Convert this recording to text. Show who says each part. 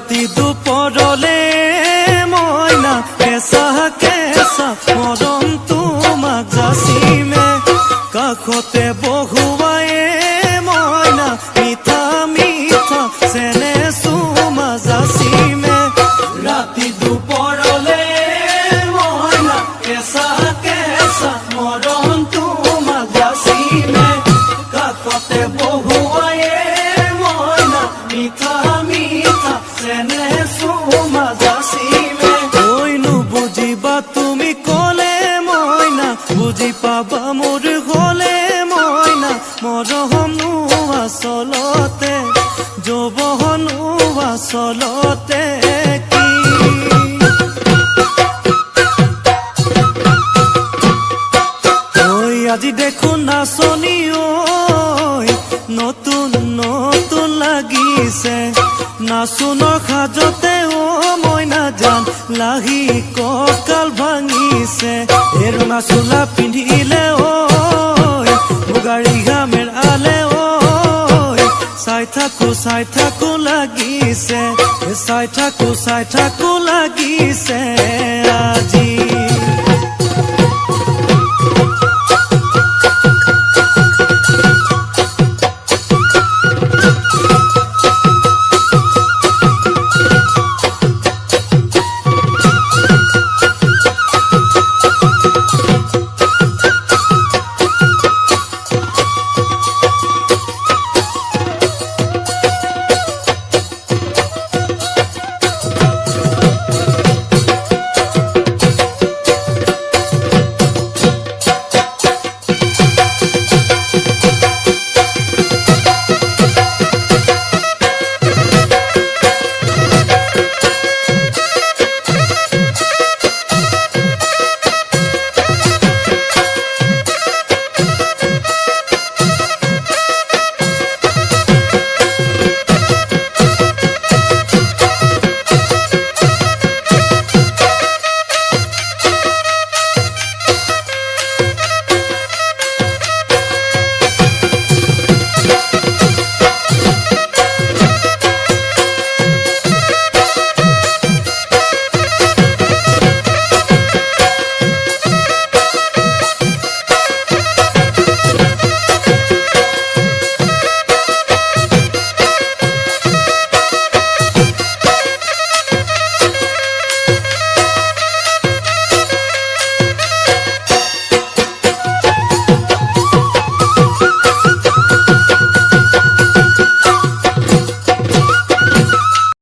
Speaker 1: ৰাতি দুপৰলে মইনা কেঁচা কেঁচা মৰম তোমাক যাচিমে কাষতে বহুৱায়ে মইনা মিঠা মিঠা চেনে চুমা যাচিমে ৰাতি দুপৰলে মইনা কেঁচা কেঁচা মৰম তোমাক যাচিমে কাষতে বহুৱায়ে মইনা মিঠা মিঠা চেনে চুমা যাচিমে ঐনো বুজিবা তুমি ক'লে মইনা বুজি পাবা মোৰ গ'লে মইনা মৰমনো আচলতে যৌৱনো আচলতে কি ঐ আজি দেখোন নাচনি ঐ নতুন নতুন লাগিছে নাচোনৰ সাজতে ও মইনা জান লাহি কঁকাল ভাঙিছে এই ৰঙা চোলা পিন্ধিলে ঐ মুগাৰী ঘামেৰ আলে ঐ চাই থাকো লাগিছে চাই থাকো লাগিছে আজি